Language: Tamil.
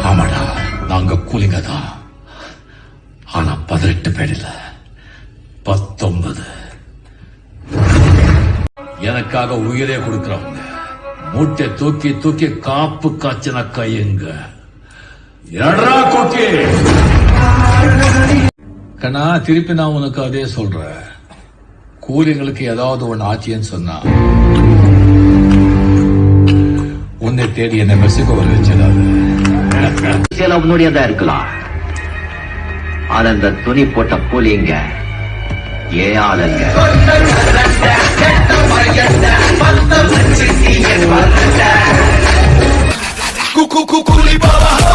ஆமாடா, நாங்க கூலிங்க தான். ஆனா 18 பேர் இல்ல, 19. எனக்காக உயிரே கொடுக்கிறவங்க, மூட்டை தூக்கி தூக்கி காப்பு காய்ச்சின கையுங்க. எடா கொக்கி கண்ணா, திருப்பி நான் உனக்கு அதே சொல்றேன். கூலிங்களுக்கு ஏதாவது ஒண்ணு ஆச்சின்னு சொன்னா உன்னை தேடி என்ன மெக்சிகோ வர வச்சிடாது. உன்னுடையதா இருக்கலாம், ஆனா அந்த துணி போட்ட கூலிங்க ஏஆளுங்க. Kuli baba.